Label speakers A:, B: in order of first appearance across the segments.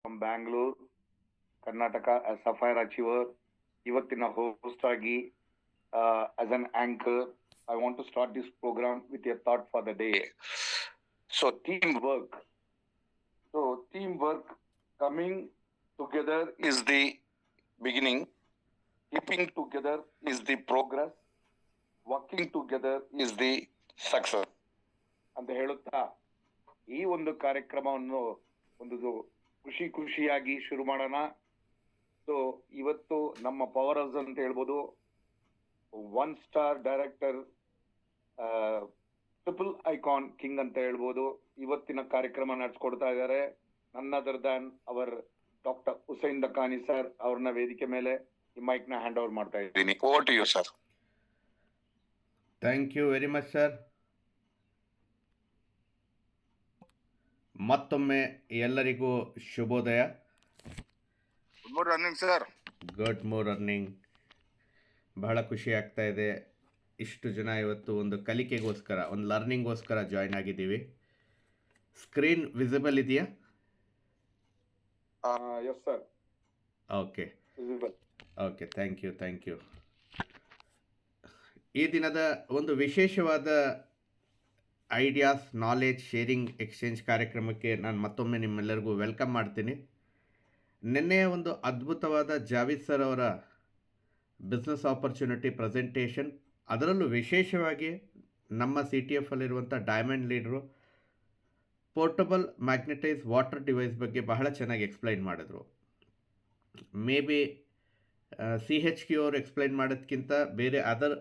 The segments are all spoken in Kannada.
A: From Bangalore, Karnataka, as sapphire achiever. ಇವತ್ತಿನ ಹೋಸ್ಟ್ ಆಗಿ as an anchor, I want to start this programme with a thought for the day. So team work. So teamwork, coming together is the beginning. Keeping together is the progress. Working together is the success. ಅಂತ ಹೇಳುತ್ತಾ ಈ ಒಂದು ಕಾರ್ಯಕ್ರಮವನ್ನು ಒಂದು ಖುಷಿಯಾಗಿ ಶುರು ಮಾಡೋಣ. ಸೊ ಇವತ್ತು ನಮ್ಮ ಪವರ್ ಹೌಸ್ ಅಂತ ಹೇಳ್ಬೋದು, 1 star director, triple icon king ಅಂತ ಹೇಳ್ಬೋದು, ಇವತ್ತಿನ ಕಾರ್ಯಕ್ರಮ ನಡೆಸ್ಕೊಡ್ತಾ ಇದ್ದಾರೆ. None other than our doctor Hussain Dakhani sir ಅವ್ರನ್ನ ವೇದಿಕೆ ಮೇಲೆ ಈ ಮೈಕ್ ನ ಹ್ಯಾಂಡ್ ಓವರ್ ಮಾಡ್ತಾ ಇದ್ದೀನಿ. Over to you sir.
B: Thank you very much sir. ಮತ್ತೊಮ್ಮೆ ಎಲ್ಲರಿಗೂ ಶುಭೋದಯ.
A: Good morning sir.
B: Good morning. ಬಹಳ ಖುಷಿ ಆಗ್ತಾ ಇದೆ. ಇಷ್ಟು ಜನ ಇವತ್ತು ಒಂದು ಕಲಿಕೆಗೋಸ್ಕರ, ಒಂದು ಲರ್ನಿಂಗೋಸ್ಕರ ಜಾಯ್ನ್ ಆಗಿದ್ದೀವಿ. ಸ್ಕ್ರೀನ್ ವಿಸಿಬಲ್ ಇದೆಯಾ?
A: Yes sir.
B: Okay
A: visible.
B: Okay, thank you. ಈ ದಿನದ ಒಂದು ವಿಶೇಷವಾದ ಐಡಿಯಾಸ್, ನಾಲೆಡ್ಜ್ ಶೇರಿಂಗ್, ಎಕ್ಸ್ಚೇಂಜ್ ಕಾರ್ಯಕ್ರಮಕ್ಕೆ ನಾನು ಮತ್ತೊಮ್ಮೆ ನಿಮ್ಮೆಲ್ಲರಿಗೂ ವೆಲ್ಕಮ್ ಮಾಡ್ತೀನಿ. ನಿನ್ನೆ ಒಂದು ಅದ್ಭುತವಾದ ಜಾವೇದ್ ಸರ್ ಅವರ ಬಿಸ್ನೆಸ್ ಆಪರ್ಚುನಿಟಿ ಪ್ರೆಸೆಂಟೇಷನ್, ಅದರಲ್ಲೂ ವಿಶೇಷವಾಗಿ ನಮ್ಮ CTF ಅಲ್ಲಿರುವಂಥ diamond ಲೀಡ್ರು portable magnetise water device ಬಗ್ಗೆ ಬಹಳ ಚೆನ್ನಾಗಿ ಎಕ್ಸ್ಪ್ಲೈನ್ ಮಾಡಿದ್ರು. ಮೇ ಬಿ CHQ ಅವರು ಎಕ್ಸ್ಪ್ಲೈನ್ ಮಾಡೋದಕ್ಕಿಂತ, ಬೇರೆ ಅದರ್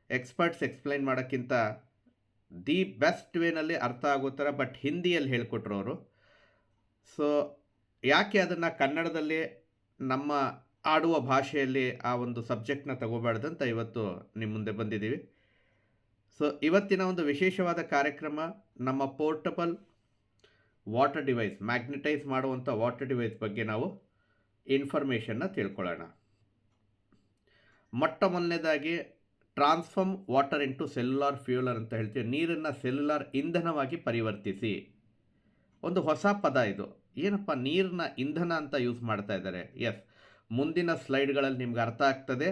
B: ಎಕ್ಸ್ಪರ್ಟ್ಸ್ ಎಕ್ಸ್ಪ್ಲೈನ್ ಮಾಡೋಕ್ಕಿಂತ ದಿ ಬೆಸ್ಟ್ ವೇನಲ್ಲಿ ಅರ್ಥ ಆಗೋ ಥರ ಬಟ್ ಹಿಂದಿಯಲ್ಲಿ ಹೇಳಿಕೊಟ್ರು ಅವರು. ಸೊ ಯಾಕೆ ಅದನ್ನು ಕನ್ನಡದಲ್ಲಿ ನಮ್ಮ ಆಡುವ ಭಾಷೆಯಲ್ಲಿ ಆ ಒಂದು ಸಬ್ಜೆಕ್ಟ್ನ ತಗೋಬಾರ್ದಂತ ಇವತ್ತು ನಿಮ್ಮ ಮುಂದೆ ಬಂದಿದ್ದೀವಿ. ಸೊ ಇವತ್ತಿನ ಒಂದು ವಿಶೇಷವಾದ ಕಾರ್ಯಕ್ರಮ ನಮ್ಮ ಪೋರ್ಟಬಲ್ ವಾಟರ್ ಡಿವೈಸ್, ಮ್ಯಾಗ್ನೆಟೈಸ್ ಮಾಡುವಂಥ ವಾಟರ್ ಡಿವೈಸ್ ಬಗ್ಗೆ ನಾವು ಇನ್ಫಾರ್ಮೇಷನ್ನ ತಿಳ್ಕೊಳ್ಳೋಣ. ಮೊಟ್ಟ ಮೊದಲನೇದಾಗಿ ಟ್ರಾನ್ಸ್ಫಾರ್ಮ್ ವಾಟರ್ ಇಂಟು ಸೆಲ್ಯುಲಾರ್ ಫ್ಯೂಯಲರ್ ಅಂತ ಹೇಳ್ತೀವಿ. ನೀರನ್ನು ಸೆಲ್ಯುಲಾರ್ ಇಂಧನವಾಗಿ ಪರಿವರ್ತಿಸಿ. ಒಂದು ಹೊಸ ಪದ ಇದು. ಏನಪ್ಪ, ನೀರನ್ನ ಇಂಧನ ಅಂತ ಯೂಸ್ ಮಾಡ್ತಾ ಇದ್ದಾರೆ. ಎಸ್, ಮುಂದಿನ ಸ್ಲೈಡ್ಗಳಲ್ಲಿ ನಿಮ್ಗೆ ಅರ್ಥ ಆಗ್ತದೆ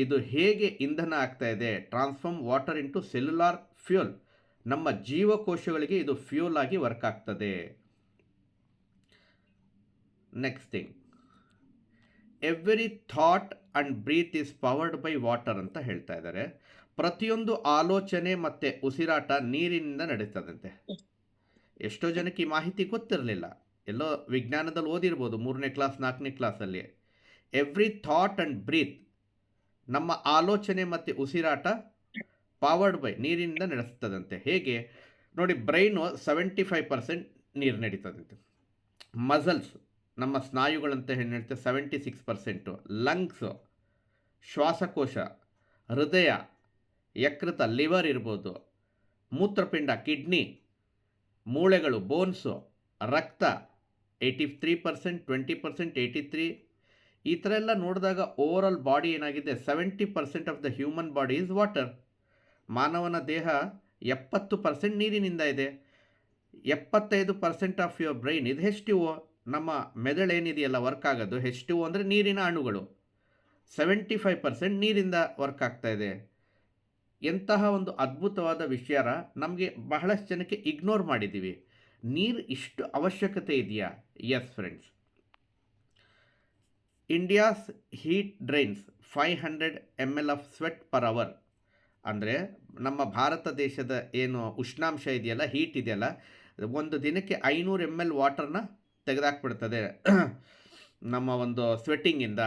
B: ಇದು ಹೇಗೆ ಇಂಧನ ಆಗ್ತಾ ಇದೆ. Transform water into cellular fuel, ನಮ್ಮ ಜೀವಕೋಶಗಳಿಗೆ ಇದು ಫ್ಯೂಲ್ ಆಗಿ ವರ್ಕ್ ಆಗ್ತದೆ. Next thing, every thought and breath is powered by water ಅಂತ ಹೇಳ್ತಾ ಇದ್ದಾರೆ. ಪ್ರತಿಯೊಂದು ಆಲೋಚನೆ ಮತ್ತು ಉಸಿರಾಟ ನೀರಿನಿಂದ ನಡೀತದಂತೆ. ಎಷ್ಟೋ ಜನಕ್ಕೆ ಈ ಮಾಹಿತಿ ಗೊತ್ತಿರಲಿಲ್ಲ. ಎಲ್ಲೋ ವಿಜ್ಞಾನದಲ್ಲಿ ಓದಿರ್ಬೋದು 3ನೇ ಕ್ಲಾಸ್ 4ನೇ ಕ್ಲಾಸಲ್ಲಿ. ಎವ್ರಿ ಥಾಟ್ ಆ್ಯಂಡ್ ಬ್ರೀತ್, ನಮ್ಮ ಆಲೋಚನೆ ಮತ್ತು ಉಸಿರಾಟ ಪವರ್ಡ್ ಬೈ, ನೀರಿನಿಂದ ನಡೆಸ್ತದಂತೆ. ಹೇಗೆ ನೋಡಿ, ಬ್ರೈನು 75% ನೀರು ನಡೀತದಂತೆ. ಮಸಲ್ಸ್, ನಮ್ಮ ಸ್ನಾಯುಗಳಂತ ಏನು ಹೇಳ್ತೇವೆ, 76%. ಲಂಗ್ಸು, ಶ್ವಾಸಕೋಶ, ಹೃದಯ, ಯಕೃತ, ಲಿವರ್ ಇರ್ಬೋದು, ಮೂತ್ರಪಿಂಡ, ಕಿಡ್ನಿ, ಮೂಳೆಗಳು, ಬೋನ್ಸು, ರಕ್ತ 83%, 20%, 83%. ಈ ಥರ ಎಲ್ಲ ನೋಡಿದಾಗ ಓವರಾಲ್ ಬಾಡಿ ಏನಾಗಿದೆ, 70% of the human body is water. ಮಾನವನ ದೇಹ 70% ನೀರಿನಿಂದ ಇದೆ. 75% ಆಫ್ ಯುವರ್ ಬ್ರೈನ್ ಇದು H2O. ನಮ್ಮ ಮೆದುಳೇನಿದೆಯಲ್ಲ ವರ್ಕ್ ಆಗೋದು H2O ಅಂದರೆ ನೀರಿನ ಅಣುಗಳು. 75% ನೀರಿಂದ ವರ್ಕ್ ಆಗ್ತಾ ಇದೆ. ಎಂತಹ ಒಂದು ಅದ್ಭುತವಾದ ವಿಷಯ ನಮಗೆ ಬಹಳಷ್ಟು ಜನಕ್ಕೆ ಇಗ್ನೋರ್ ಮಾಡಿದ್ದೀವಿ. ನೀರು ಇಷ್ಟು ಅವಶ್ಯಕತೆ ಇದೆಯಾ? Yes friends, India's heat drains 500 ml of sweat per hour. ಅಂದರೆ ನಮ್ಮ ಭಾರತ ದೇಶದ ಏನು ಉಷ್ಣಾಂಶ ಇದೆಯಲ್ಲ, ಹೀಟ್ ಇದೆಯಲ್ಲ, ಒಂದು ದಿನಕ್ಕೆ 500 ml ವಾಟರ್ನ ತೆಗೆದಾಕ್ಬಿಡ್ತದೆ ನಮ್ಮ ಒಂದು ಸ್ವೆಟ್ಟಿಂಗಿಂದ.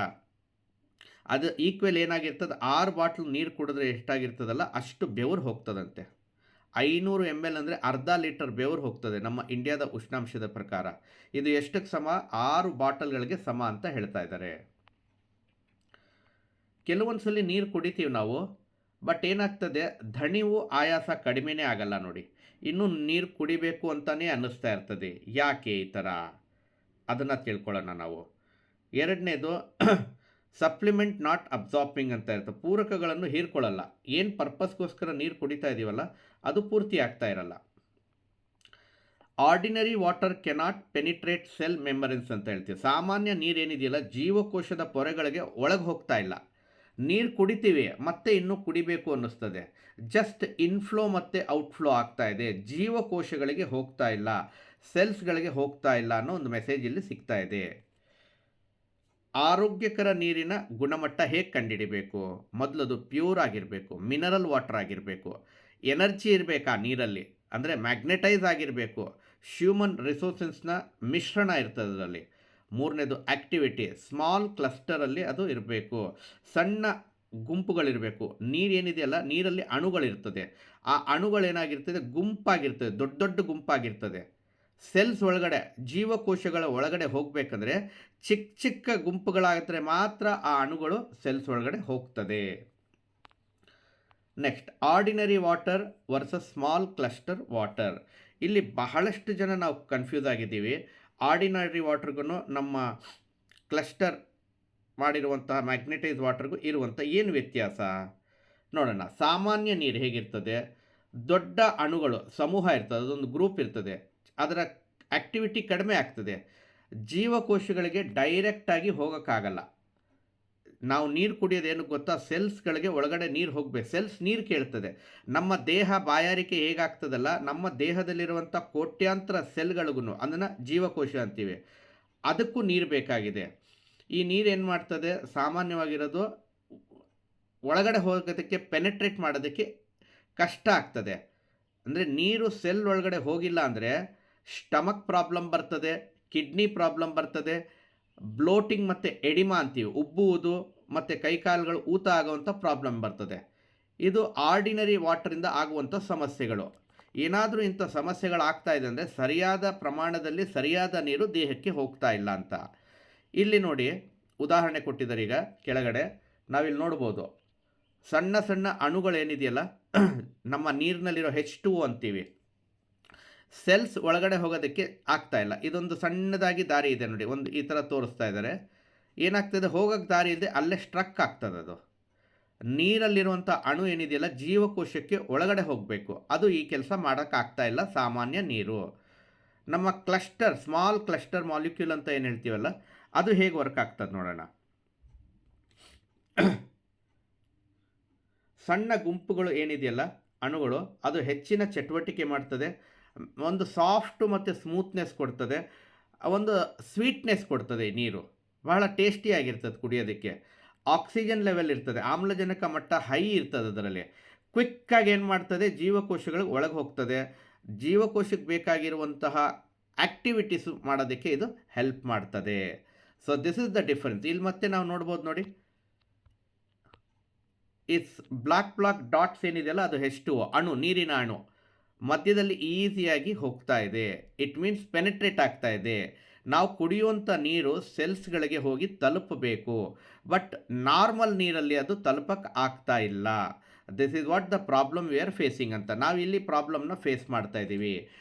B: ಅದು ಈಕ್ವಲ್ ಏನಾಗಿರ್ತದೆ, 6 ಬಾಟ್ಲ್ ನೀರು ಕುಡಿದ್ರೆ ಎಷ್ಟಾಗಿರ್ತದಲ್ಲ ಅಷ್ಟು ಬೆವರು ಹೋಗ್ತದಂತೆ. 500 ml ಅಂದರೆ ಅರ್ಧ ಲೀಟರ್ ಬೆವರು ಹೋಗ್ತದೆ ನಮ್ಮ ಇಂಡಿಯಾದ ಉಷ್ಣಾಂಶದ ಪ್ರಕಾರ. ಇದು ಎಷ್ಟಕ್ಕೆ ಸಮ? 6 ಬಾಟಲ್ಗಳಿಗೆ ಸಮ ಅಂತ ಹೇಳ್ತಾ ಇದ್ದಾರೆ. ಕೆಲವೊಂದು ಸಲ ನೀರು ಕುಡಿತೀವಿ ನಾವು, ಬಟ್ ಏನಾಗ್ತದೆ, ದಣಿವು ಆಯಾಸ ಕಡಿಮೆನೇ ಆಗಲ್ಲ ನೋಡಿ. ಇನ್ನೂ ನೀರು ಕುಡಿಬೇಕು ಅಂತಲೇ ಅನ್ನಿಸ್ತಾ ಇರ್ತದೆ. ಯಾಕೆ ಈ ಥರ? ಅದನ್ನು ತಿಳ್ಕೊಳ್ಳೋಣ ನಾವು. ಎರಡನೇದು, ಸಪ್ಲಿಮೆಂಟ್ ನಾಟ್ ಅಬ್ಸಾರ್ಬಿಂಗ್ ಅಂತ ಇರುತ್ತೆ. ಪೂರಕಗಳನ್ನು ಹೀರ್ಕೊಳ್ಳಲ್ಲ. ಏನು ಪರ್ಪಸ್ಗೋಸ್ಕರ ನೀರು ಕುಡಿತಾ ಇದ್ದೀವಲ್ಲ ಅದು ಪೂರ್ತಿ ಆಗ್ತಾ ಇರಲ್ಲ. Ordinary water cannot penetrate cell membranes ಅಂತ ಹೇಳ್ತೀವಿ. ಸಾಮಾನ್ಯ ನೀರೇನಿದೆಯಲ್ಲ ಜೀವಕೋಶದ ಪೊರೆಗಳಿಗೆ ಒಳಗೆ ಹೋಗ್ತಾ ಇಲ್ಲ. ನೀರು ಕುಡಿತೀವಿ ಮತ್ತೆ ಇನ್ನೂ ಕುಡಿಬೇಕು ಅನ್ನಿಸ್ತದೆ. ಜಸ್ಟ್ ಇನ್ಫ್ಲೋ ಮತ್ತು ಔಟ್ಫ್ಲೋ ಆಗ್ತಾ ಇದೆ, ಜೀವಕೋಶಗಳಿಗೆ ಹೋಗ್ತಾ ಇಲ್ಲ, ಸೆಲ್ಸ್ಗಳಿಗೆ ಹೋಗ್ತಾ ಇಲ್ಲ ಅನ್ನೋ ಒಂದು ಮೆಸೇಜ್ ಇಲ್ಲಿ ಸಿಗ್ತಾ ಇದೆ. ಆರೋಗ್ಯಕರ ನೀರಿನ ಗುಣಮಟ್ಟ ಹೇಗೆ ಕಂಡುಹಿಡಿಬೇಕು? ಮೊದಲದು ಪ್ಯೂರ್ ಆಗಿರಬೇಕು, ಮಿನರಲ್ ವಾಟರ್ ಆಗಿರಬೇಕು, ಎನರ್ಜಿ ಇರಬೇಕು ಆ ನೀರಲ್ಲಿ, ಅಂದರೆ ಮ್ಯಾಗ್ನೆಟೈಸ್ ಆಗಿರಬೇಕು, ಹ್ಯೂಮನ್ ರಿಸೋರ್ಸಸ್ನ ಮಿಶ್ರಣ ಇರ್ತದೆ ಅದರಲ್ಲಿ. ಮೂರನೇದು ಆ್ಯಕ್ಟಿವಿಟಿ, ಸ್ಮಾಲ್ ಕ್ಲಸ್ಟರಲ್ಲಿ ಅದು ಇರಬೇಕು, ಸಣ್ಣ ಗುಂಪುಗಳಿರಬೇಕು. ನೀರೇನಿದೆಯಲ್ಲ ನೀರಲ್ಲಿ ಅಣುಗಳಿರ್ತದೆ, ಆ ಅಣುಗಳೇನಾಗಿರ್ತದೆ ಗುಂಪಾಗಿರ್ತದೆ, ದೊಡ್ಡ ದೊಡ್ಡ ಗುಂಪಾಗಿರ್ತದೆ. ಸೆಲ್ಸ್ ಒಳಗಡೆ ಜೀವಕೋಶಗಳ ಒಳಗಡೆ ಹೋಗಬೇಕಂದ್ರೆ ಚಿಕ್ಕ ಚಿಕ್ಕ ಗುಂಪುಗಳಾದರೆ ಮಾತ್ರ ಆ ಅಣುಗಳು ಸೆಲ್ಸ್ ಒಳಗಡೆ ಹೋಗ್ತದೆ. Next, ordinary water versus small cluster water. ಇಲ್ಲಿ ಬಹಳಷ್ಟು ಜನ ನಾವು ಕನ್ಫ್ಯೂಸ್ ಆಗಿದ್ದೀವಿ. ಆರ್ಡಿನರಿ ವಾಟರ್ಗೂ ನಮ್ಮ ಕ್ಲಸ್ಟರ್ ಮಾಡಿರುವಂತಹ ಮ್ಯಾಗ್ನೆಟೈಸ್ ವಾಟರ್ಗೂ ಇರುವಂಥ ಏನು ವ್ಯತ್ಯಾಸ ನೋಡೋಣ. ಸಾಮಾನ್ಯ ನೀರು ಹೇಗಿರ್ತದೆ? ದೊಡ್ಡ ಅಣುಗಳು ಸಮೂಹ ಇರ್ತದೆ, ಅದೊಂದು ಗ್ರೂಪ್ ಇರ್ತದೆ, ಅದರ ಆ್ಯಕ್ಟಿವಿಟಿ ಕಡಿಮೆ ಆಗ್ತದೆ, ಜೀವಕೋಶಗಳಿಗೆ ಡೈರೆಕ್ಟಾಗಿ ಹೋಗೋಕ್ಕಾಗಲ್ಲ. ನಾವು ನೀರು ಕುಡಿಯೋದೇನು ಗೊತ್ತಾ? ಸೆಲ್ಸ್ಗಳಿಗೆ ಒಳಗಡೆ ನೀರು ಹೋಗಬೇಕು, ಸೆಲ್ಸ್ ನೀರು ಕೇಳ್ತದೆ. ನಮ್ಮ ದೇಹ ಬಾಯಾರಿಕೆ ಹೇಗಾಗ್ತದಲ್ಲ, ನಮ್ಮ ದೇಹದಲ್ಲಿರುವಂಥ ಕೋಟ್ಯಾಂತರ ಸೆಲ್ಗಳಿಗೂ ಅದನ್ನು ಜೀವಕೋಶ ಅಂತೀವಿ, ಅದಕ್ಕೂ ನೀರು ಬೇಕಾಗಿದೆ. ಈ ನೀರು ಏನು ಮಾಡ್ತದೆ? ಸಾಮಾನ್ಯವಾಗಿರೋದು ಒಳಗಡೆ ಹೋಗೋದಕ್ಕೆ, ಪೆನೆಟ್ರೇಟ್ ಮಾಡೋದಕ್ಕೆ ಕಷ್ಟ ಆಗ್ತದೆ. ಅಂದರೆ ನೀರು ಸೆಲ್ ಒಳಗಡೆ ಹೋಗಿಲ್ಲ ಅಂದರೆ ಸ್ಟಮಕ್ ಪ್ರಾಬ್ಲಮ್ ಬರ್ತದೆ, ಕಿಡ್ನಿ ಪ್ರಾಬ್ಲಮ್ ಬರ್ತದೆ, ಬ್ಲೋಟಿಂಗ್ ಮತ್ತು ಎಡಿಮಾ ಅಂತೀವಿ, ಉಬ್ಬುವುದು ಮತ್ತು ಕೈಕಾಲುಗಳು ಊತ ಆಗುವಂಥ ಪ್ರಾಬ್ಲಮ್ ಬರ್ತದೆ. ಇದು ಆರ್ಡಿನರಿ ವಾಟರಿಂದ ಆಗುವಂಥ ಸಮಸ್ಯೆಗಳು. ಏನಾದರೂ ಇಂಥ ಸಮಸ್ಯೆಗಳಾಗ್ತಾ ಇದೆ ಅಂದರೆ ಸರಿಯಾದ ಪ್ರಮಾಣದಲ್ಲಿ ಸರಿಯಾದ ನೀರು ದೇಹಕ್ಕೆ ಹೋಗ್ತಾ ಇಲ್ಲ ಅಂತ. ಇಲ್ಲಿ ನೋಡಿ, ಉದಾಹರಣೆ ಕೊಟ್ಟಿದ್ದಾರೆ. ಈಗ ಕೆಳಗಡೆ ನಾವಿಲ್ಲಿ ನೋಡ್ಬೋದು, ಸಣ್ಣ ಸಣ್ಣ ಅಣುಗಳೇನಿದೆಯಲ್ಲ ನಮ್ಮ ನೀರಿನಲ್ಲಿರೋ H2O ಅಂತೀವಿ, ಸೆಲ್ಸ್ ಒಳಗಡೆ ಹೋಗೋದಕ್ಕೆ ಆಗ್ತಾ ಇಲ್ಲ. ಇದೊಂದು ಸಣ್ಣದಾಗಿ ದಾರಿ ಇದೆ ನೋಡಿ, ಒಂದು ಈ ಥರ ತೋರಿಸ್ತಾ ಇದ್ದಾರೆ. ಏನಾಗ್ತದೆ? ಹೋಗೋಕ್ಕೆ ದಾರಿ ಇಲ್ಲದೆ ಅಲ್ಲೇ ಸ್ಟ್ರಕ್ ಆಗ್ತದೆ. ಅದು ನೀರಲ್ಲಿರುವಂಥ ಅಣು ಏನಿದೆಯಲ್ಲ ಜೀವಕೋಶಕ್ಕೆ ಒಳಗಡೆ ಹೋಗಬೇಕು, ಅದು ಈ ಕೆಲಸ ಮಾಡೋಕ್ಕಾಗ್ತಾ ಇಲ್ಲ ಸಾಮಾನ್ಯ ನೀರು. ನಮ್ಮ ಕ್ಲಸ್ಟರ್, ಸ್ಮಾಲ್ ಕ್ಲಸ್ಟರ್ ಮಾಲಿಕ್ಯೂಲ್ ಅಂತ ಏನು ಹೇಳ್ತೀವಲ್ಲ, ಅದು ಹೇಗೆ ವರ್ಕ್ ಆಗ್ತದೆ ನೋಡೋಣ. ಸಣ್ಣ ಗುಂಪುಗಳು ಏನಿದೆಯಲ್ಲ ಅಣುಗಳು, ಅದು ಹೆಚ್ಚಿನ ಚಟುವಟಿಕೆ ಮಾಡ್ತದೆ, ಒಂದು ಸಾಫ್ಟು ಮತ್ತು ಸ್ಮೂತ್ನೆಸ್ ಕೊಡ್ತದೆ, ಒಂದು ಸ್ವೀಟ್ನೆಸ್ ಕೊಡ್ತದೆ. ನೀರು ಬಹಳ ಟೇಸ್ಟಿಯಾಗಿರ್ತದೆ ಕುಡಿಯೋದಕ್ಕೆ. ಆಕ್ಸಿಜನ್ ಲೆವೆಲ್ ಇರ್ತದೆ, ಆಮ್ಲಜನಕ ಮಟ್ಟ ಹೈ ಇರ್ತದೆ ಅದರಲ್ಲಿ. ಕ್ವಿಕ್ಕಾಗಿ ಏನು ಮಾಡ್ತದೆ? ಜೀವಕೋಶಗಳಿಗೆ ಒಳಗೆ ಹೋಗ್ತದೆ, ಜೀವಕೋಶಕ್ಕೆ ಬೇಕಾಗಿರುವಂತಹ ಆ್ಯಕ್ಟಿವಿಟೀಸ್ ಮಾಡೋದಕ್ಕೆ ಇದು ಹೆಲ್ಪ್ ಮಾಡ್ತದೆ. So this is the difference. ಇಲ್ಲಿ ಮತ್ತೆ ನಾವು ನೋಡ್ಬೋದು ನೋಡಿ, ಇಟ್ಸ್ ಬ್ಲಾಕ್ ಡಾಟ್ಸ್ ಏನಿದೆಯಲ್ಲ ಅದು H2O ಅಣು, ನೀರಿನ ಅಣು ಮಧ್ಯದಲ್ಲಿ ಈಸಿಯಾಗಿ ಹೋಗ್ತಾ ಇದೆ. ಇಟ್ ಮೀನ್ಸ್ ಪೆನೆಟ್ರೇಟ್ ಆಗ್ತಾ ಇದೆ. ನಾವು ಕುಡಿಯುವಂಥ ನೀರು ಸೆಲ್ಸ್ಗಳಿಗೆ ಹೋಗಿ ತಲುಪಬೇಕು, ಬಟ್ ನಾರ್ಮಲ್ ನೀರಲ್ಲಿ ಅದು ತಲುಪಕ್ಕೆ ಆಗ್ತಾ ಇಲ್ಲ. This is what the problem we are facing ಅಂತ ನಾವು ಇಲ್ಲಿ ಪ್ರಾಬ್ಲಮ್ನ ಫೇಸ್ ಮಾಡ್ತಾ ಇದ್ದೀವಿ.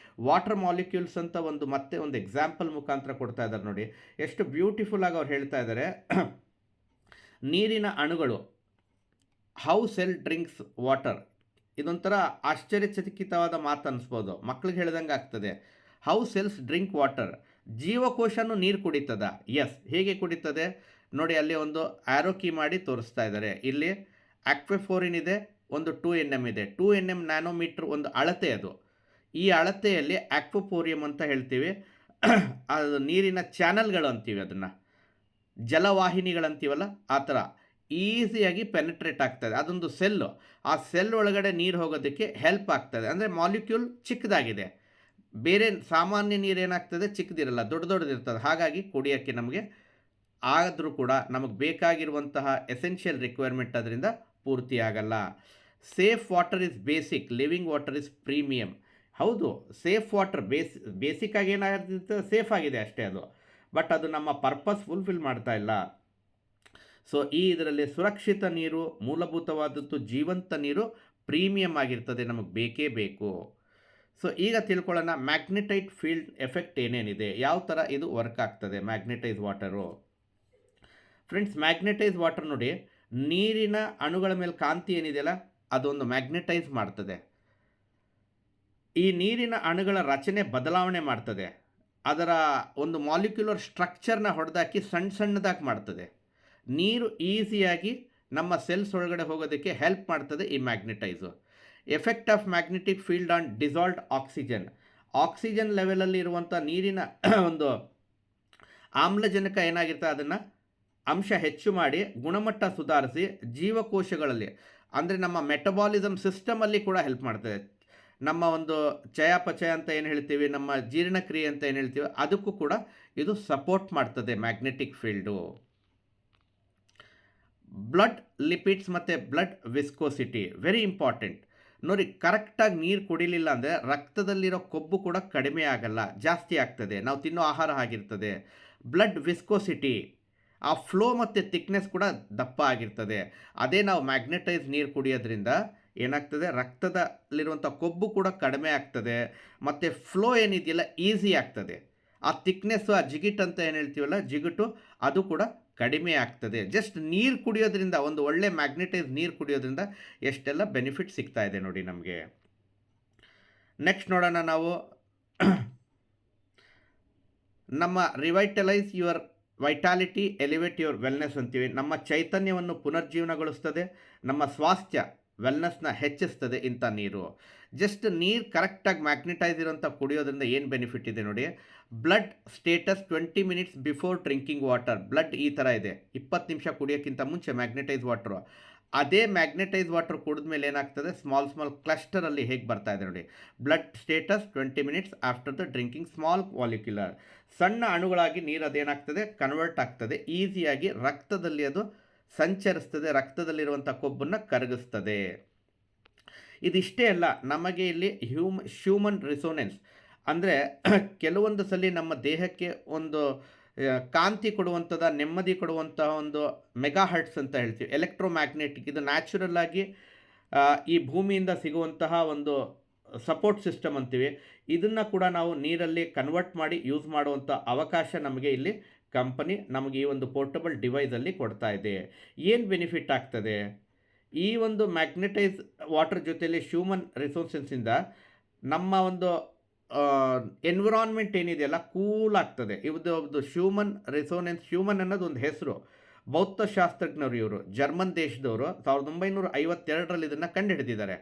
B: ವಾಟರ್ ಮಾಲಿಕ್ಯೂಲ್ಸ್ ಅಂತ ಮತ್ತೆ ಒಂದು ಎಕ್ಸಾಂಪಲ್ ಮುಖಾಂತರ ಕೊಡ್ತಾ ಇದ್ದಾರೆ ನೋಡಿ, ಎಷ್ಟು ಬ್ಯೂಟಿಫುಲ್ ಆಗಿ ಅವ್ರು ಹೇಳ್ತಾ ಇದ್ದಾರೆ. ನೀರಿನ ಅಣುಗಳು, ಹೌ ಸೆಲ್ ಡ್ರಿಂಕ್ಸ್ ವಾಟರ್. ಇದೊಂಥರ ಆಶ್ಚರ್ಯಚಕಿತವಾದ ಮಾತು ಅನ್ನಿಸ್ಬೋದು, ಮಕ್ಳಿಗೆ ಹೇಳ್ದಂಗೆ ಆಗ್ತದೆ. How cells drink water. ಜೀವಕೋಶನೂ ನೀರು ಕುಡಿತದ? ಎಸ್. ಹೇಗೆ ಕುಡಿತದೆ ನೋಡಿ, ಅಲ್ಲಿ ಒಂದು ಆ್ಯರೋ ಕೀ ಮಾಡಿ ತೋರಿಸ್ತಾ ಇದ್ದಾರೆ. ಇಲ್ಲಿ ಆಕ್ವೆಫೋರಿನ್ ಇದೆ, ಒಂದು 2NM ಇದೆ. 2NM ನ್ಯಾನೋಮೀಟ್ರ್ ಒಂದು ಅಳತೆ ಅದು. ಈ ಅಳತೆಯಲ್ಲಿ ಆಕ್ವಫೋರಿಯಮ್ ಅಂತ ಹೇಳ್ತೀವಿ, ಅದು ನೀರಿನ ಚಾನಲ್ಗಳು ಅಂತೀವಿ, ಅದನ್ನು ಜಲವಾಹಿನಿಗಳಂತೀವಲ್ಲ ಆ ಥರ ಈಸಿಯಾಗಿ ಪೆನೆಟ್ರೇಟ್ ಆಗ್ತದೆ. ಅದೊಂದು ಸೆಲ್ಲು, ಆ ಸೆಲ್ ಒಳಗಡೆ ನೀರು ಹೋಗೋದಕ್ಕೆ ಹೆಲ್ಪ್ ಆಗ್ತದೆ. ಅಂದರೆ ಮಾಲಿಕ್ಯೂಲ್ ಚಿಕ್ಕದಾಗಿದೆ. ಬೇರೆ ಸಾಮಾನ್ಯ ನೀರೇನಾಗ್ತದೆ? ಚಿಕ್ಕದಿರಲ್ಲ, ದೊಡ್ಡದಿರ್ತದೆ. ಹಾಗಾಗಿ ಕುಡಿಯೋಕ್ಕೆ ನಮಗೆ ಆದರೂ ಕೂಡ ನಮಗೆ ಬೇಕಾಗಿರುವಂತಹ ಎಸೆನ್ಷಿಯಲ್ ರಿಕ್ವೈರ್ಮೆಂಟ್ ಅದರಿಂದ ಪೂರ್ತಿ ಆಗಲ್ಲ. Safe water is basic, living water is premium. ಹೌದು, ಸೇಫ್ ವಾಟರ್ ಬೇಸಿಕ್ಕಾಗಿ ಏನಾಗಿರ್ತದೆ? ಸೇಫ್ ಆಗಿದೆ ಅಷ್ಟೇ ಅದು, ಬಟ್ ಅದು ನಮ್ಮ ಪರ್ಪಸ್ ಫುಲ್ಫಿಲ್ ಮಾಡ್ತಾ ಇಲ್ಲ. ಸೊ ಇದರಲ್ಲಿ ಸುರಕ್ಷಿತ ನೀರು, ಮೂಲಭೂತವಾದದ್ದು ಜೀವಂತ ನೀರು ಪ್ರೀಮಿಯಮ್ ಆಗಿರ್ತದೆ, ನಮಗೆ ಬೇಕೇ ಬೇಕು. ಸೊ ಈಗ ತಿಳ್ಕೊಳ್ಳೋಣ ಮ್ಯಾಗ್ನೆಟೈಟ್ ಫೀಲ್ಡ್ ಎಫೆಕ್ಟ್ ಏನೇನಿದೆ, ಯಾವ ಥರ ಇದು ವರ್ಕ್ ಆಗ್ತದೆ magnetise water. Friends, magnetise water ನೋಡಿ, ನೀರಿನ ಅಣುಗಳ ಮೇಲೆ ಕಾಂತಿ ಏನಿದೆಯಲ್ಲ ಅದೊಂದು ಮ್ಯಾಗ್ನೆಟೈಸ್ ಮಾಡ್ತದೆ. ಈ ನೀರಿನ ಅಣುಗಳ ರಚನೆ ಬದಲಾವಣೆ ಮಾಡ್ತದೆ. ಅದರ ಒಂದು ಮಾಲಿಕ್ಯುಲರ್ ಸ್ಟ್ರಕ್ಚರ್‌ನ ಹೊಡೆದಾಕಿ ಸಣ್ಣದಾಗಿ ಮಾಡ್ತದೆ. ನೀರು ಈಸಿಯಾಗಿ ನಮ್ಮ ಸೆಲ್ಸ್ ಒಳಗಡೆ ಹೋಗೋದಕ್ಕೆ ಹೆಲ್ಪ್ ಮಾಡ್ತದೆ ಈ magnetise. Effect of magnetic field on dissolved oxygen. Oxygen ಲೆವೆಲಲ್ಲಿ ಇರುವಂಥ ನೀರಿನ ಒಂದು ಆಮ್ಲಜನಕ ಏನಾಗಿರ್ತದೆ ಅದನ್ನು ಅಂಶ ಹೆಚ್ಚು ಮಾಡಿ ಗುಣಮಟ್ಟ ಸುಧಾರಿಸಿ ಜೀವಕೋಶಗಳಲ್ಲಿ ಅಂದರೆ ನಮ್ಮ ಮೆಟಬಾಲಿಸಮ್ ಸಿಸ್ಟಮಲ್ಲಿ ಕೂಡ ಹೆಲ್ಪ್ ಮಾಡ್ತದೆ. ನಮ್ಮ ಒಂದು ಚಯಾಪಚಯ ಅಂತ ಏನು ಹೇಳ್ತೀವಿ, ನಮ್ಮ ಜೀರ್ಣಕ್ರಿಯೆ ಅಂತ ಏನು ಹೇಳ್ತೀವಿ, ಅದಕ್ಕೂ ಕೂಡ ಇದು ಸಪೋರ್ಟ್ ಮಾಡ್ತದೆ ಮ್ಯಾಗ್ನೆಟಿಕ್ ಫೀಲ್ಡು. ಬ್ಲಡ್ ಲಿಪಿಡ್ಸ್ ಮತ್ತು ಬ್ಲಡ್ ವಿಸ್ಕೋಸಿಟಿ ವೆರಿ ಇಂಪಾರ್ಟೆಂಟ್. ನೋಡಿ, ಕರೆಕ್ಟಾಗಿ ನೀರು ಕುಡಿಲಿಲ್ಲ ಅಂದರೆ ರಕ್ತದಲ್ಲಿರೋ ಕೊಬ್ಬು ಕೂಡ ಕಡಿಮೆ ಆಗಲ್ಲ, ಜಾಸ್ತಿ ಆಗ್ತದೆ. ನಾವು ತಿನ್ನೋ ಆಹಾರ ಆಗಿರ್ತದೆ. ಬ್ಲಡ್ ವಿಸ್ಕೋಸಿಟಿ, ಆ ಫ್ಲೋ ಮತ್ತು ಥಿಕ್ನೆಸ್ ಕೂಡ ದಪ್ಪ ಆಗಿರ್ತದೆ. ಅದೇ ನಾವು ಮ್ಯಾಗ್ನೆಟೈಸ್ ನೀರು ಕುಡಿಯೋದ್ರಿಂದ ಏನಾಗ್ತದೆ, ರಕ್ತದಲ್ಲಿರುವಂಥ ಕೊಬ್ಬು ಕೂಡ ಕಡಿಮೆ ಆಗ್ತದೆ ಮತ್ತು ಫ್ಲೋ ಏನಿದೆಯಲ್ಲ ಈಸಿ ಆಗ್ತದೆ. ಆ ಥಿಕ್ನೆಸ್ಸು, ಆ ಜಿಗಿಟ್ ಅಂತ ಏನು ಹೇಳ್ತೀವಲ್ಲ, ಜಿಗುಟು, ಅದು ಕೂಡ ಕಡಿಮೆ ಆಗ್ತದೆ. ಜಸ್ಟ್ ನೀರು ಕುಡಿಯೋದ್ರಿಂದ, ಒಂದು ಒಳ್ಳೆ ಮ್ಯಾಗ್ನೆಟೈಸ್ ನೀರು ಕುಡಿಯೋದ್ರಿಂದ ಎಷ್ಟೆಲ್ಲ ಬೆನಿಫಿಟ್ ಸಿಗ್ತಾ ಇದೆ ನೋಡಿ ನಮಗೆ. ನೆಕ್ಸ್ಟ್ ನೋಡೋಣ ನಾವು ನಮ್ಮ revitalise your vitality, elevate your wellness ಅಂತೀವಿ. ನಮ್ಮ ಚೈತನ್ಯವನ್ನು ಪುನರ್ಜೀವನಗೊಳಿಸ್ತದೆ, ನಮ್ಮ ಸ್ವಾಸ್ಥ್ಯ ವೆಲ್ನೆಸ್ನ ಹೆಚ್ಚಿಸ್ತದೆ ಇಂಥ ನೀರು. ಜಸ್ಟ್ ನೀರು ಕರೆಕ್ಟಾಗಿ ಮ್ಯಾಗ್ನೆಟೈಸ್ ಇರೋಂಥ ಕುಡಿಯೋದ್ರಿಂದ ಏನು ಬೆನಿಫಿಟ್ ಇದೆ ನೋಡಿ. Blood status 20 minutes before drinking water. Blood ಈ ಥರ ಇದೆ, 20 ನಿಮಿಷ ಕುಡಿಯೋಕ್ಕಿಂತ ಮುಂಚೆ ಮ್ಯಾಗ್ನೆಟೈಸ್ ವಾಟ್ರು. ಅದೇ ಮ್ಯಾಗ್ನೆಟೈಸ್ ವಾಟರ್ ಕುಡಿದ ಮೇಲೆ ಏನಾಗ್ತದೆ, ಸ್ಮಾಲ್ ಕ್ಲಸ್ಟರಲ್ಲಿ ಹೇಗೆ ಬರ್ತಾ ಇದೆ ನೋಡಿ. Blood status 20 minutes after the drinking small molecular. ಸಣ್ಣ ಅಣುಗಳಾಗಿ ನೀರು ಅದೇನಾಗ್ತದೆ, ಕನ್ವರ್ಟ್ ಆಗ್ತದೆ. ಈಸಿಯಾಗಿ ರಕ್ತದಲ್ಲಿ ಅದು ಸಂಚರಿಸ್ತದೆ, ರಕ್ತದಲ್ಲಿರುವಂಥ ಕೊಬ್ಬನ್ನು ಕರಗಿಸ್ತದೆ. ಇದಿಷ್ಟೇ ಅಲ್ಲ, ನಮಗೆ ಇಲ್ಲಿ ಹ್ಯೂಮನ್ ರಿಸೋನೆನ್ಸ್ ಅಂದರೆ ಕೆಲವೊಂದು ಸಲ ನಮ್ಮ ದೇಹಕ್ಕೆ ಒಂದು ಕಾಂತಿ ಕೊಡುವಂಥದ್ದು, ನೆಮ್ಮದಿ ಕೊಡುವಂತಹ ಒಂದು ಮೆಗಾ ಹರ್ಟ್ಸ್ ಅಂತ ಹೇಳ್ತೀವಿ, ಎಲೆಕ್ಟ್ರೋಮ್ಯಾಗ್ನೆಟಿಕ್. ಇದು ನ್ಯಾಚುರಲ್ ಆಗಿ ಈ ಭೂಮಿಯಿಂದ ಸಿಗುವಂತಹ ಒಂದು ಸಪೋರ್ಟ್ ಸಿಸ್ಟಮ್ ಅಂತೀವಿ. ಇದನ್ನು ಕೂಡ ನಾವು ನೀರಲ್ಲಿ ಕನ್ವರ್ಟ್ ಮಾಡಿ ಯೂಸ್ ಮಾಡುವಂಥ ಅವಕಾಶ ನಮಗೆ ಇಲ್ಲಿ ಕಂಪನಿ ನಮಗೆ ಈ ಒಂದು ಪೋರ್ಟಬಲ್ ಡಿವೈಸಲ್ಲಿ ಕೊಡ್ತಾ ಇದೆ. ಏನು ಬೆನಿಫಿಟ್ ಆಗ್ತದೆ ಈ ಒಂದು ಮ್ಯಾಗ್ನೆಟೈಸ್ ವಾಟರ್ ಜೊತೆಯಲ್ಲಿ ಹ್ಯೂಮನ್ ರಿಸೋರ್ಸಸ್ಸಿಂದ? ನಮ್ಮ ಒಂದು ಎನ್ವಿರಾನ್ಮೆಂಟ್ ಏನಿದೆಯಲ್ಲ ಕೂಲ್ ಆಗ್ತದೆ. ಇದು ಹ್ಯೂಮನ್ ರಿಸೋನೆನ್ಸ್, ಹ್ಯೂಮನ್ ಅನ್ನೋದು ಒಂದು ಹೆಸರು. ಭೌತಶಾಸ್ತ್ರಜ್ಞರು ಇವರು, ಜರ್ಮನ್ ದೇಶದವರು 1952ರಲ್ಲಿ ಇದನ್ನು ಕಂಡುಹಿಡಿದಿದ್ದಾರೆ.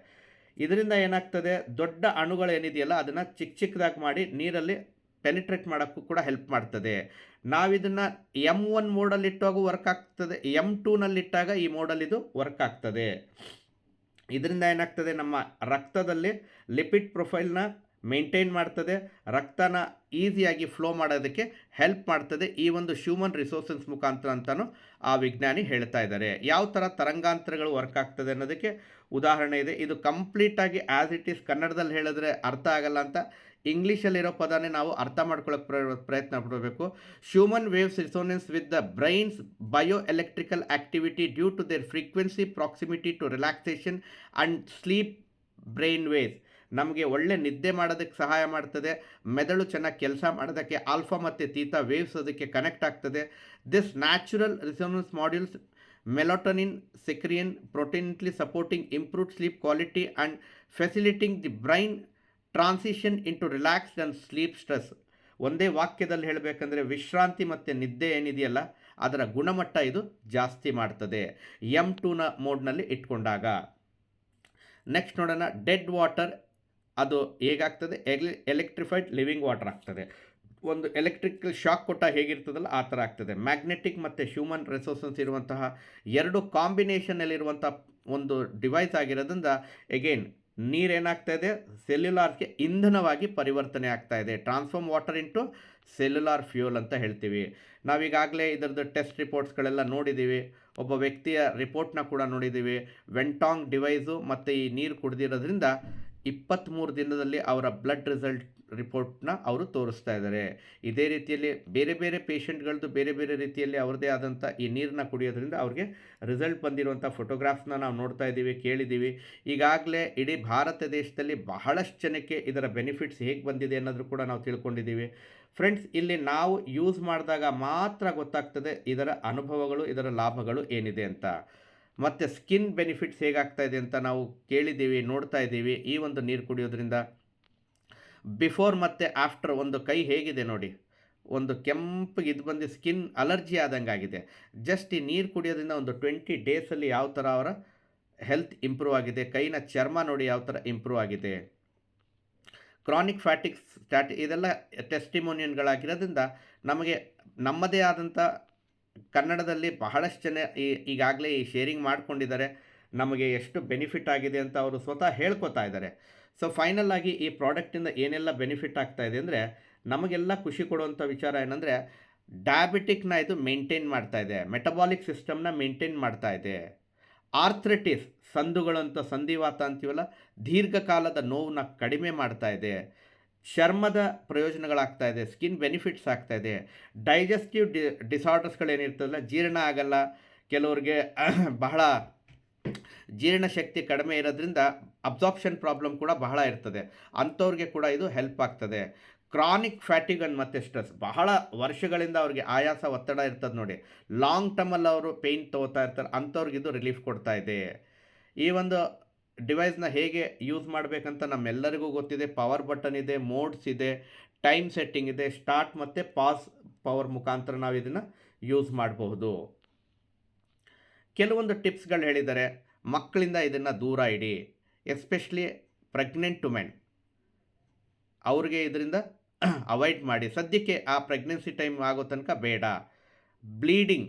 B: ಇದರಿಂದ ಏನಾಗ್ತದೆ, ದೊಡ್ಡ ಅಣುಗಳೇನಿದೆಯಲ್ಲ ಅದನ್ನು ಚಿಕ್ಕದಾಗಿ ಮಾಡಿ ನೀರಲ್ಲಿ ಪೆನಿಟ್ರೇಟ್ ಮಾಡೋಕ್ಕೂ ಕೂಡ ಹೆಲ್ಪ್ ಮಾಡ್ತದೆ. ನಾವಿದನ್ನು M1 ಮೋಡಲ್ಲಿಟ್ಟಾಗೂ ವರ್ಕ್ ಆಗ್ತದೆ, M2ನಲ್ಲಿಟ್ಟಾಗ ಈ ಮೋಡಲ್ ಇದು ವರ್ಕ್ ಆಗ್ತದೆ. ಇದರಿಂದ ಏನಾಗ್ತದೆ, ನಮ್ಮ ರಕ್ತದಲ್ಲಿ ಲಿಪಿಡ್ ಪ್ರೊಫೈಲ್ನ ಮೇಂಟೈನ್ ಮಾಡ್ತದೆ, ರಕ್ತನ ಈಸಿಯಾಗಿ ಫ್ಲೋ ಮಾಡೋದಕ್ಕೆ ಹೆಲ್ಪ್ ಮಾಡ್ತದೆ ಈ ಒಂದು ಹ್ಯೂಮನ್ ರಿಸೋರ್ಸಸ್ ಮುಖಾಂತರ ಅಂತಲೂ ಆ ವಿಜ್ಞಾನಿ ಹೇಳ್ತಾ ಇದ್ದಾರೆ. ಯಾವ ಥರ ತರಂಗಾಂತರಗಳು ವರ್ಕ್ ಆಗ್ತದೆ ಅನ್ನೋದಕ್ಕೆ ಉದಾಹರಣೆ ಇದೆ. ಇದು ಕಂಪ್ಲೀಟಾಗಿ ಆ್ಯಸ್ ಇಟ್ ಈಸ್ ಕನ್ನಡದಲ್ಲಿ ಹೇಳಿದ್ರೆ ಅರ್ಥ ಆಗಲ್ಲ ಅಂತ ಇಂಗ್ಲೀಷಲ್ಲಿರೋ ಪದನೇ ನಾವು ಅರ್ಥ ಮಾಡ್ಕೊಳ್ಳೋಕೆ ಪ್ರಯತ್ನ ಪಡಬೇಕು. Human waves resonance with the brain's bio electrical activity due to their frequency, proximity to relaxation and sleep brain waves. ನಮಗೆ ಒಳ್ಳೆ ನಿದ್ದೆ ಮಾಡೋದಕ್ಕೆ ಸಹಾಯ ಮಾಡ್ತದೆ, ಮೆದುಳು ಚೆನ್ನಾಗಿ ಕೆಲಸ ಮಾಡೋದಕ್ಕೆ ಆಲ್ಫಾ ಮತ್ತು ತೀಟಾ ವೇವ್ಸ್ ಅದಕ್ಕೆ ಕನೆಕ್ಟ್ ಆಗ್ತದೆ. This natural resonance modulates melatonin secretion potentially supporting improved sleep quality and facilitating the brain transition into relaxed and sleep stress. ಒಂದೇ ವಾಕ್ಯದಲ್ಲಿ ಹೇಳಬೇಕಂದ್ರೆ ವಿಶ್ರಾಂತಿ ಮತ್ತು ನಿದ್ದೆ ಏನಿದೆಯಲ್ಲ ಅದರ ಗುಣಮಟ್ಟ ಇದು ಜಾಸ್ತಿ ಮಾಡ್ತದೆ M2ನ ಮೋಡ್ನಲ್ಲಿ ಇಟ್ಕೊಂಡಾಗ. ನೆಕ್ಸ್ಟ್ ನೋಡೋಣ, ಡೆಡ್ ವಾಟರ್ ಅದು ಹೇಗಾಗ್ತದೆ, ಎಲೆಕ್ಟ್ರಿಫೈಡ್ ಲಿವಿಂಗ್ ವಾಟರ್ ಆಗ್ತದೆ. ಒಂದು ಎಲೆಕ್ಟ್ರಿಕಲ್ ಶಾಕ್ ಕೊಟ್ಟ ಹೇಗಿರ್ತದಲ್ಲ ಆ ಥರ ಆಗ್ತದೆ. ಮ್ಯಾಗ್ನೆಟಿಕ್ ಮತ್ತು ಹ್ಯೂಮನ್ ರಿಸೋರ್ಸಸ್ ಇರುವಂತಹ ಎರಡು ಕಾಂಬಿನೇಷನಲ್ಲಿರುವಂಥ ಒಂದು ಡಿವೈಸ್ ಆಗಿರೋದ್ರಿಂದ ಎಗೇನ್ ನೀರೇನಾಗ್ತಾ ಇದೆ, ಸೆಲ್ಯುಲಾರ್ಗೆ ಇಂಧನವಾಗಿ ಪರಿವರ್ತನೆ ಆಗ್ತಾ ಇದೆ. Transform water into cellular fuel ಅಂತ ಹೇಳ್ತೀವಿ. ನಾವೀಗಾಗಲೇ ಇದರದ್ದು ಟೆಸ್ಟ್ ರಿಪೋರ್ಟ್ಸ್ಗಳೆಲ್ಲ ನೋಡಿದ್ದೀವಿ, ಒಬ್ಬ ವ್ಯಕ್ತಿಯ ರಿಪೋರ್ಟ್ನ ಕೂಡ ನೋಡಿದ್ದೀವಿ. ವೆಂಟಾಂಗ್ ಡಿವೈಸು ಮತ್ತು ಈ ನೀರು ಕುಡಿದಿರೋದ್ರಿಂದ 23 ದಿನದಲ್ಲಿ ಅವರ ಬ್ಲಡ್ ರಿಸಲ್ಟ್ ರಿಪೋರ್ಟ್ನ ಅವರು ತೋರಿಸ್ತಾ ಇದ್ದಾರೆ. ಇದೇ ರೀತಿಯಲ್ಲಿ ಬೇರೆ ಬೇರೆ ಪೇಷಂಟ್ಗಳದ್ದು ಬೇರೆ ಬೇರೆ ರೀತಿಯಲ್ಲಿ ಅವ್ರದ್ದೇ ಆದಂಥ ಈ ನೀರನ್ನ ಕುಡಿಯೋದ್ರಿಂದ ಅವ್ರಿಗೆ ರಿಸಲ್ಟ್ ಬಂದಿರುವಂಥ ಫೋಟೋಗ್ರಾಫ್ಸ್ನ ನಾವು ನೋಡ್ತಾ ಇದ್ದೀವಿ, ಕೇಳಿದ್ದೀವಿ. ಈಗಾಗಲೇ ಇಡೀ ಭಾರತ ದೇಶದಲ್ಲಿ ಬಹಳಷ್ಟು ಜನಕ್ಕೆ ಇದರ ಬೆನಿಫಿಟ್ಸ್ ಹೇಗೆ ಬಂದಿದೆ ಅನ್ನೋದು ಕೂಡ ನಾವು ತಿಳ್ಕೊಂಡಿದ್ದೀವಿ. ಫ್ರೆಂಡ್ಸ್, ಇಲ್ಲಿ ನಾವು ಯೂಸ್ ಮಾಡಿದಾಗ ಮಾತ್ರ ಗೊತ್ತಾಗ್ತದೆ ಇದರ ಅನುಭವಗಳು, ಇದರ ಲಾಭಗಳು ಏನಿದೆ ಅಂತ. ಮತ್ತು ಸ್ಕಿನ್ ಬೆನಿಫಿಟ್ಸ್ ಹೇಗಾಗ್ತಾ ಇದೆ ಅಂತ ನಾವು ಕೇಳಿದ್ದೀವಿ, ನೋಡ್ತಾ ಇದ್ದೀವಿ ಈ ಒಂದು ನೀರು ಕುಡಿಯೋದ್ರಿಂದ. ಬಿಫೋರ್ ಮತ್ತು ಆಫ್ಟರ್ ಒಂದು ಕೈ ಹೇಗಿದೆ ನೋಡಿ, ಒಂದು ಕೆಂಪಗೆ ಇದು ಬಂದು ಸ್ಕಿನ್ ಅಲರ್ಜಿ ಆದಂಗೆ ಆಗಿದೆ. ಜಸ್ಟ್ ಈ ನೀರು ಕುಡಿಯೋದ್ರಿಂದ ಒಂದು 20 ಡೇಸಲ್ಲಿ ಯಾವ ಥರ ಅವರ ಹೆಲ್ತ್ ಇಂಪ್ರೂವ್ ಆಗಿದೆ, ಕೈನ ಚರ್ಮ ನೋಡಿ ಯಾವ ಥರ ಇಂಪ್ರೂವ್ ಆಗಿದೆ. ಕ್ರಾನಿಕ್ ಫ್ಯಾಟಿಕ್ ಇದೆಲ್ಲ ಟೆಸ್ಟಿಮೋನಿಯನ್ಗಳಾಗಿರೋದ್ರಿಂದ ನಮಗೆ ನಮ್ಮದೇ ಆದಂಥ ಕನ್ನಡದಲ್ಲಿ ಬಹಳಷ್ಟು ಜನ ಈಗಾಗಲೇ ಈ ಶೇರಿಂಗ್ ಮಾಡ್ಕೊಂಡಿದ್ದಾರೆ. ನಮಗೆ ಎಷ್ಟು ಬೆನಿಫಿಟ್ ಆಗಿದೆ ಅಂತ ಅವರು ಸ್ವತಃ ಹೇಳ್ಕೊತಾ ಇದ್ದಾರೆ. ಸೊ ಫೈನಲ್ ಆಗಿ ಈ ಪ್ರಾಡಕ್ಟಿಂದ ಏನೆಲ್ಲ ಬೆನಿಫಿಟ್ ಆಗ್ತಾ ಇದೆ ಅಂದರೆ, ನಮಗೆಲ್ಲ ಖುಷಿ ಕೊಡುವಂಥ ವಿಚಾರ ಏನಂದರೆ, ಡಯಾಬಿಟಿಕ್ನ ಇದು ಮೇಂಟೈನ್ ಮಾಡ್ತಾ ಇದೆ, ಮೆಟಬಾಲಿಕ್ ಸಿಸ್ಟಮ್ನ ಮೇಂಟೈನ್ ಮಾಡ್ತಾ ಇದೆ, ಆರ್ಥ್ರೈಟಿಸ್ ಸಂದುಗಳಂತ ಸಂಧಿವಾತ ಅಂತೀವಲ್ಲ, ದೀರ್ಘಕಾಲದ ನೋವನ್ನ ಕಡಿಮೆ ಮಾಡ್ತಾ ಇದೆ, ಚರ್ಮದ ಪ್ರಯೋಜನಗಳಾಗ್ತಾ ಇದೆ, ಸ್ಕಿನ್ ಬೆನಿಫಿಟ್ಸ್ ಆಗ್ತಾ ಇದೆ, ಡೈಜೆಸ್ಟಿವ್ ಡಿಸಾರ್ಡರ್ಸ್ಗಳೇನಿರ್ತದಲ್ಲ, ಜೀರ್ಣ ಆಗಲ್ಲ, ಕೆಲವ್ರಿಗೆ ಬಹಳ ಜೀರ್ಣಶಕ್ತಿ ಕಡಿಮೆ ಇರೋದ್ರಿಂದ ಅಬ್ಸಾರ್ಪ್ಷನ್ ಪ್ರಾಬ್ಲಮ್ ಕೂಡ ಬಹಳ ಇರ್ತದೆ, ಅಂಥವ್ರಿಗೆ ಕೂಡ ಇದು ಹೆಲ್ಪ್ ಆಗ್ತದೆ. ಕ್ರಾನಿಕ್ ಫ್ಯಾಟಿಗ್ ಅಂಡ್ ಮತ್ತು ಸ್ಟ್ರೆಸ್, ಬಹಳ ವರ್ಷಗಳಿಂದ ಅವ್ರಿಗೆ ಆಯಾಸ ಒತ್ತಡ ಇರ್ತದೆ ನೋಡಿ, ಲಾಂಗ್ ಟರ್ಮಲ್ಲಿ ಅವರು ಪೇಯ್ನ್ ತೊಗೋತಾ ಇರ್ತಾರೆ, ಅಂಥವ್ರಿಗೆ ಇದು ರಿಲೀಫ್ ಕೊಡ್ತಾ ಇದೆ. ಈ ಒಂದು ಡಿವೈಸ್ನ ಹೇಗೆ ಯೂಸ್ ಮಾಡಬೇಕಂತ ನಮ್ಮೆಲ್ಲರಿಗೂ ಗೊತ್ತಿದೆ. ಪವರ್ ಬಟನ್ ಇದೆ, ಮೋಡ್ಸ್ ಇದೆ, ಟೈಮ್ ಸೆಟ್ಟಿಂಗ್ ಇದೆ, ಸ್ಟಾರ್ಟ್ ಮತ್ತು ಪಾಸ್ ಪವರ್ ಮುಖಾಂತರ ನಾವು ಇದನ್ನು ಯೂಸ್ ಮಾಡಬಹುದು. ಕೆಲವೊಂದು ಟಿಪ್ಸ್ಗಳು ಹೇಳಿದ್ದಾರೆ. ಮಕ್ಕಳಿಂದ ಇದನ್ನು ದೂರ ಇಡಿ, ಎಸ್ಪೆಷಲಿ ಪ್ರೆಗ್ನೆಂಟ್ ವುಮೆನ್, ಅವ್ರಿಗೆ ಇದರಿಂದ ಅವಾಯ್ಡ್ ಮಾಡಿ. ಸದ್ಯಕ್ಕೆ ಆ ಪ್ರೆಗ್ನೆನ್ಸಿ ಟೈಮ್ ಆಗೋ ತನಕ ಬೇಡ. ಬ್ಲೀಡಿಂಗ್,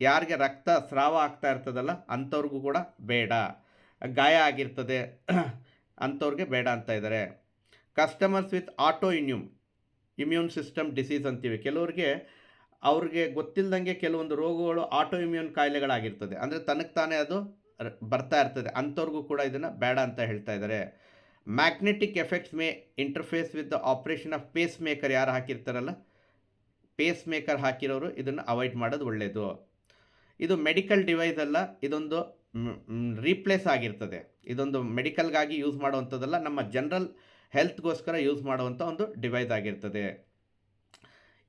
B: ಯಾರಿಗೆ ರಕ್ತ ಸ್ರಾವ ಆಗ್ತಾ ಇರ್ತದಲ್ಲ ಅಂಥವ್ರಿಗೂ ಕೂಡ ಬೇಡ. ಗಾಯ ಆಗಿರ್ತದೆ ಅಂಥವ್ರಿಗೆ ಬೇಡ ಅಂತ ಇದ್ದಾರೆ. Customers with auto immune system disease ಅಂತೀವಿ, ಕೆಲವ್ರಿಗೆ ಅವ್ರಿಗೆ ಗೊತ್ತಿಲ್ಲದಂಗೆ ಕೆಲವೊಂದು ರೋಗಗಳು ಆಟೋ ಇಮ್ಯೂನ್ ಕಾಯಿಲೆಗಳಾಗಿರ್ತದೆ, ಅಂದರೆ ತನಗೆ ತಾನೇ ಅದು ಬರ್ತಾ ಇರ್ತದೆ, ಅಂಥವ್ರಿಗೂ ಕೂಡ ಇದನ್ನು ಬೇಡ ಅಂತ ಹೇಳ್ತಾ ಇದ್ದಾರೆ. Magnetic effects may interface with the operation of pacemaker, ಯಾರು ಹಾಕಿರ್ತಾರಲ್ಲ ಪೇಸ್ ಮೇಕರ್ ಹಾಕಿರೋರು ಇದನ್ನು ಅವಾಯ್ಡ್ ಮಾಡೋದು ಒಳ್ಳೆಯದು. ಇದು ಮೆಡಿಕಲ್ ಡಿವೈಸ್ ಅಲ್ಲ, ಇದೊಂದು ರೀಪ್ಲೇಸ್ ಆಗಿರ್ತದೆ, ಇದೊಂದು ಮೆಡಿಕಲ್ಗಾಗಿ ಯೂಸ್ ಮಾಡುವಂಥದ್ದಲ್ಲ, ನಮ್ಮ ಜನರಲ್ ಹೆಲ್ತ್ಗೋಸ್ಕರ ಯೂಸ್ ಮಾಡುವಂಥ ಒಂದು ಡಿವೈಸ್ ಆಗಿರ್ತದೆ.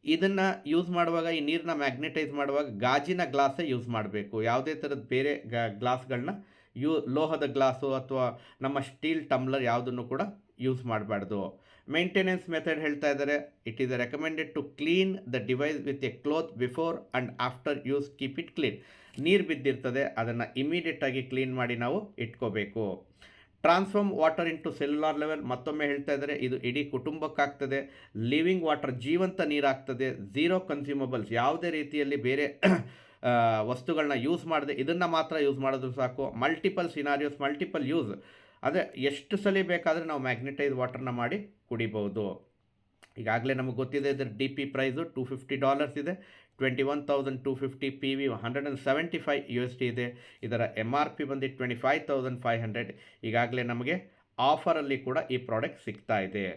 B: ಇದನ್ನು ಯೂಸ್ ಮಾಡುವಾಗ, ಈ ನೀರನ್ನ ಮ್ಯಾಗ್ನೆಟೈಸ್ ಮಾಡುವಾಗ ಗಾಜಿನ ಗ್ಲಾಸೇ ಯೂಸ್ ಮಾಡಬೇಕು, ಯಾವುದೇ ಥರದ ಬೇರೆ ಗ್ಲಾಸ್ಗಳನ್ನ ಲೋಹದ ಗ್ಲಾಸು ಅಥವಾ ನಮ್ಮ ಸ್ಟೀಲ್ ಟಮ್ಲರ್ ಯಾವುದನ್ನು ಕೂಡ ಯೂಸ್ ಮಾಡಬಾರ್ದು. ಮೇಂಟೆನೆನ್ಸ್ ಮೆಥಡ್ ಹೇಳ್ತಾ ಇದ್ದಾರೆ. It is recommended to clean the device with a cloth before and after use, keep it clean. ನೀರು ಬಿದ್ದಿರ್ತದೆ, ಅದನ್ನು ಇಮಿಡಿಯೇಟಾಗಿ ಕ್ಲೀನ್ ಮಾಡಿ ನಾವು ಇಟ್ಕೋಬೇಕು. Transform water into cellular level, ಮತ್ತೊಮ್ಮೆ ಹೇಳ್ತಾ ಇದ್ದಾರೆ, ಇದು ಇಡೀ ಕುಟುಂಬಕ್ಕಾಗ್ತದೆ. ಲಿವಿಂಗ್ ವಾಟರ್, ಜೀವಂತ ನೀರಾಗ್ತದೆ. ಝೀರೋ ಕನ್ಸ್ಯೂಮಬಲ್ಸ್, ಯಾವುದೇ ರೀತಿಯಲ್ಲಿ ಬೇರೆ ವಸ್ತುಗಳನ್ನ ಯೂಸ್ ಮಾಡದೆ ಇದನ್ನು ಮಾತ್ರ ಯೂಸ್ ಮಾಡಿದ್ರು ಸಾಕು. ಮಲ್ಟಿಪಲ್ ಸಿನಾರಿಯೋಸ್, ಮಲ್ಟಿಪಲ್ ಯೂಸ್, ಅದೇ ಎಷ್ಟು ಸಲ ಬೇಕಾದರೆ ನಾವು ಮ್ಯಾಗ್ನೆಟೈಸ್ ವಾಟರ್ನ ಮಾಡಿ ಕುಡಿಬೋದು. ಈಗಾಗಲೇ ನಮಗೆ ಗೊತ್ತಿದೆ ಇದರ DP ಪ್ರೈಸು $250 ಇದೆ, 21,250 PV, $175 ಇದೆ. ಇದರ MRP ಬಂದು 25,500. ಈಗಾಗಲೇ ನಮಗೆ ಆಫರಲ್ಲಿ ಕೂಡ ಈ ಪ್ರಾಡಕ್ಟ್ ಸಿಗ್ತಾ ಇದೆ.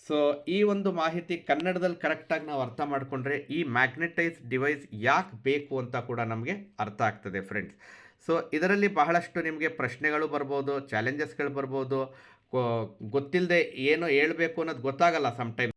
B: ಸೊ ಈ ಒಂದು ಮಾಹಿತಿ ಕನ್ನಡದಲ್ಲಿ ಕರೆಕ್ಟಾಗಿ ನಾವು ಅರ್ಥ ಮಾಡಿಕೊಂಡ್ರೆ ಈ ಮ್ಯಾಗ್ನೆಟೈಸ್ ಡಿವೈಸ್ ಯಾಕೆ ಬೇಕು ಅಂತ ಕೂಡ ನಮಗೆ ಅರ್ಥ ಆಗ್ತದೆ ಫ್ರೆಂಡ್ಸ್. ಸೊ ಇದರಲ್ಲಿ ಬಹಳಷ್ಟು ನಿಮಗೆ ಪ್ರಶ್ನೆಗಳು ಬರ್ಬೋದು, ಚಾಲೆಂಜಸ್ಗಳು ಬರ್ಬೋದು, ಗೊತ್ತಿಲ್ಲದೆ ಏನು ಹೇಳಬೇಕು ಅನ್ನೋದು ಗೊತ್ತಾಗಲ್ಲ ಸಮ್ಟೈಮ್ಸ್.